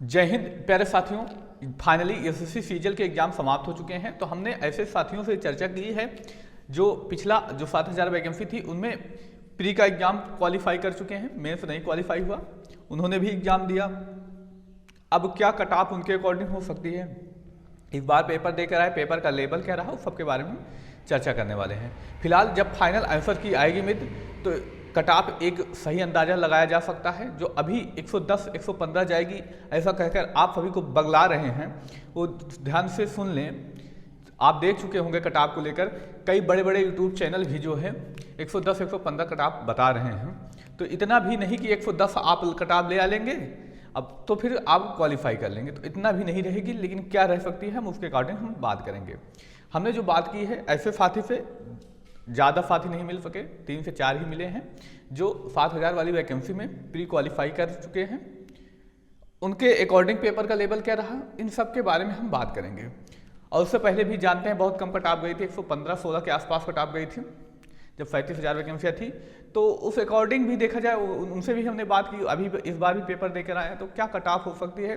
जय हिंद प्यारे साथियों, फाइनली एसएससी सीजीएल के एग्जाम समाप्त हो चुके हैं। तो हमने ऐसे साथियों से चर्चा की है जो पिछला 7000 वैकेंसी थी उनमें प्री का एग्जाम क्वालिफाई कर चुके हैं, मेंस नहीं क्वालिफाई हुआ, उन्होंने भी एग्जाम दिया। अब क्या कट ऑफ उनके अकॉर्डिंग हो सकती है, इस बार पेपर देकर आए, पेपर का लेवल क्या रहा, उस सबके बारे में चर्चा करने वाले हैं। फिलहाल जब फाइनल आंसर की आएगी मित्र तो कट ऑफ एक सही अंदाजा लगाया जा सकता है। जो अभी 110 115 जाएगी ऐसा कहकर आप सभी को बगला रहे हैं, वो ध्यान से सुन लें। आप देख चुके होंगे कट ऑफ को लेकर कई बड़े बड़े यूट्यूब चैनल भी जो है 110 115 कट ऑफ बता रहे हैं। तो इतना भी नहीं कि 110 आप कट ऑफ ले आ लेंगे अब तो फिर आप क्वालिफाई कर लेंगे, तो इतना भी नहीं रहेगी। लेकिन क्या रह सकती है हम उसके अकॉर्डिंग हम बात करेंगे। हमने जो बात की है ऐसे साथी से ज़्यादा साथी नहीं मिल सके, 3 से 4 ही मिले हैं जो 7000 वाली वैकेंसी में प्री क्वालिफाई कर चुके हैं। उनके अकॉर्डिंग पेपर का लेवल क्या रहा, इन सब के बारे में हम बात करेंगे। और उससे पहले भी जानते हैं बहुत कम कट ऑफ गई थी, 115-16 के आसपास कट ऑफ गई थी जब 37,000 वैकेंसियाँ थी। तो उस अकॉर्डिंग भी देखा जाए उनसे भी हमने बात की। अभी इस बार भी पेपर देकर आए हैं तो क्या कट ऑफ हो सकती है,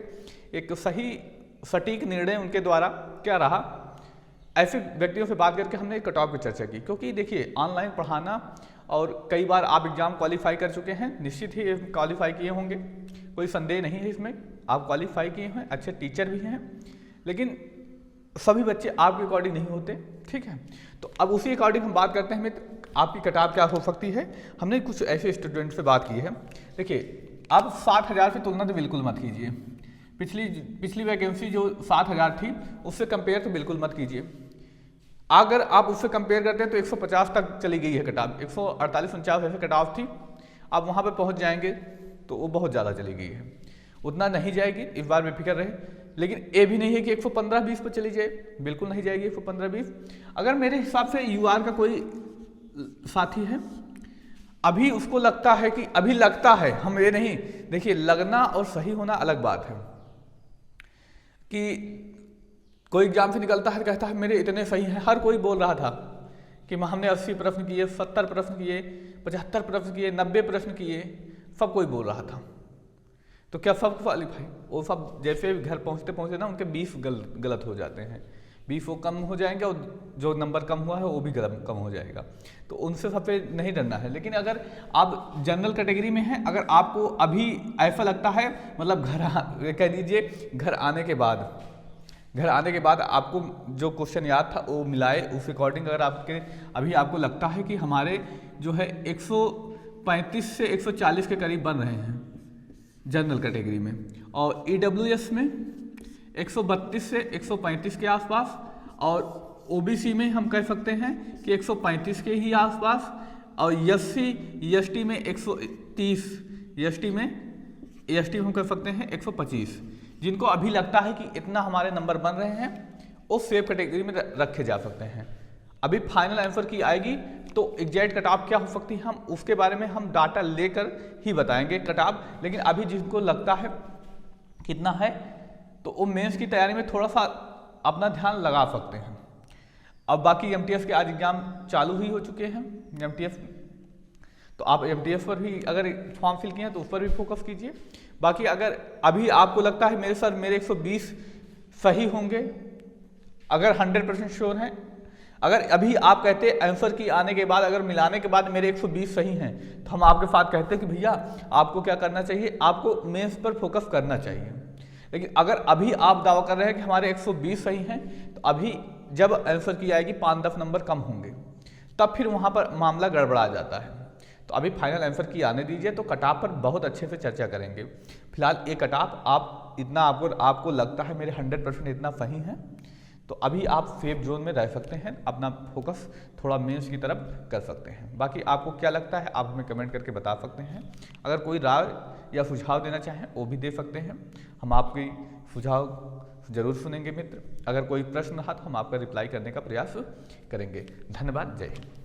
एक सही सटीक निर्णय उनके द्वारा क्या रहा, ऐसे व्यक्तियों से बात करके हमने कट ऑफ की चर्चा की। क्योंकि देखिए ऑनलाइन पढ़ाना और कई बार आप एग्जाम क्वालिफाई कर चुके हैं, निश्चित ही क्वालिफाई किए होंगे, कोई संदेह नहीं है इसमें, आप क्वालिफाई किए हैं, अच्छे टीचर भी हैं। लेकिन सभी बच्चे आपके अकॉर्डिंग नहीं होते, ठीक है। तो अब उसी अकॉर्डिंग हम बात करते हैं मित्र, आपकी कट ऑफ क्या हो सकती है। हमने कुछ ऐसे स्टूडेंट से बात की है। देखिए आप 7000 की तुलना तो बिल्कुल मत कीजिए, पिछली वैकेंसी जो 7000 थी उससे कंपेयर तो बिल्कुल मत कीजिए। अगर आप उससे कंपेयर करते हैं तो 150 तक चली गई है कट ऑफ, 148-49 ऐसे कट ऑफ थी, आप वहाँ पे पहुँच जाएंगे तो वो बहुत ज़्यादा चली गई है, उतना नहीं जाएगी, इस बार बेफिक्र रहे। लेकिन ये भी नहीं है कि 115-20 पर चली जाए, बिल्कुल नहीं जाएगी 115-20। अगर मेरे हिसाब से यूआर का कोई साथी है अभी उसको लगता है कि अभी लगता है, हम ये नहीं, देखिए लगना और सही होना अलग बात है। कि कोई एग्जाम से निकलता है कहता है मेरे इतने सही हैं, हर कोई बोल रहा था कि हमने 80 प्रश्न किए, 70 प्रश्न किए, 75 प्रश्न किए, 90 प्रश्न किए, सब कोई बोल रहा था। तो क्या सब क्वालिफाई, वो सब जैसे घर पहुंचते पहुंचते ना उनके 20 गलत हो जाते हैं, 20 वो कम हो जाएंगे और जो नंबर कम हुआ है वो भी कम हो जाएगा। तो उनसे सब पे नहीं डरना है। लेकिन अगर आप जनरल कैटेगरी में हैं, अगर आपको अभी ऐसा लगता है, मतलब कह दीजिए घर आने के बाद आपको जो क्वेश्चन याद था वो मिलाए, उस अकॉर्डिंग अगर अभी आपको लगता है कि हमारे जो है 135 से 140 के करीब बन रहे हैं जनरल कैटेगरी में, और ईडब्ल्यूएस में 132 से 135 के आसपास, और ओबीसी में हम कह सकते हैं कि 135 के ही आसपास, और एसटी में 130, एसटी में हम कह सकते हैं 125। जिनको अभी लगता है कि इतना हमारे नंबर बन रहे हैं वो सेफ कैटेगरी में रखे जा सकते हैं। अभी फाइनल आंसर की आएगी तो एग्जैक्ट कट ऑफ क्या हो सकती है, हम उसके बारे में हम डाटा लेकर ही बताएंगे कट ऑफ। लेकिन अभी जिनको लगता है कितना है तो वो मेंस की तैयारी में थोड़ा सा अपना ध्यान लगा सकते हैं। अब बाकी एमटीएस के आज एग्जाम चालू ही हो चुके हैं, एमटीएस, तो आप एमटीएस पर भी अगर फॉर्म फिल किए हैं तो उस पर भी फोकस कीजिए। बाकी अगर अभी आपको लगता है मेरे 120 सही होंगे, अगर 100% श्योर हैं, अगर अभी आप कहते हैं आंसर की आने के बाद अगर मिलाने के बाद मेरे 120 सही हैं, तो हम आपके साथ कहते हैं कि भैया आपको क्या करना चाहिए, आपको मेंस पर फोकस करना चाहिए। लेकिन अगर अभी आप दावा कर रहे हैं कि हमारे 120 सही हैं, तो अभी जब आंसर की आएगी 5-10 नंबर कम होंगे, तब फिर वहाँ पर मामला गड़बड़ा जाता है। तो अभी फाइनल आंसर की आने दीजिए, तो कट ऑफ पर बहुत अच्छे से चर्चा करेंगे। फिलहाल ये कट ऑफ आप इतना आपको लगता है मेरे 100% इतना सही है, तो अभी आप सेफ जोन में रह सकते हैं, अपना फोकस थोड़ा मेंस की तरफ कर सकते हैं। बाकी आपको क्या लगता है आप हमें कमेंट करके बता सकते हैं। अगर कोई राय या सुझाव देना चाहें वो भी दे सकते हैं, हम आपकी सुझाव जरूर सुनेंगे मित्र। अगर कोई प्रश्न रहा तो हम आपका रिप्लाई करने का प्रयास करेंगे। धन्यवाद, जय हिंद।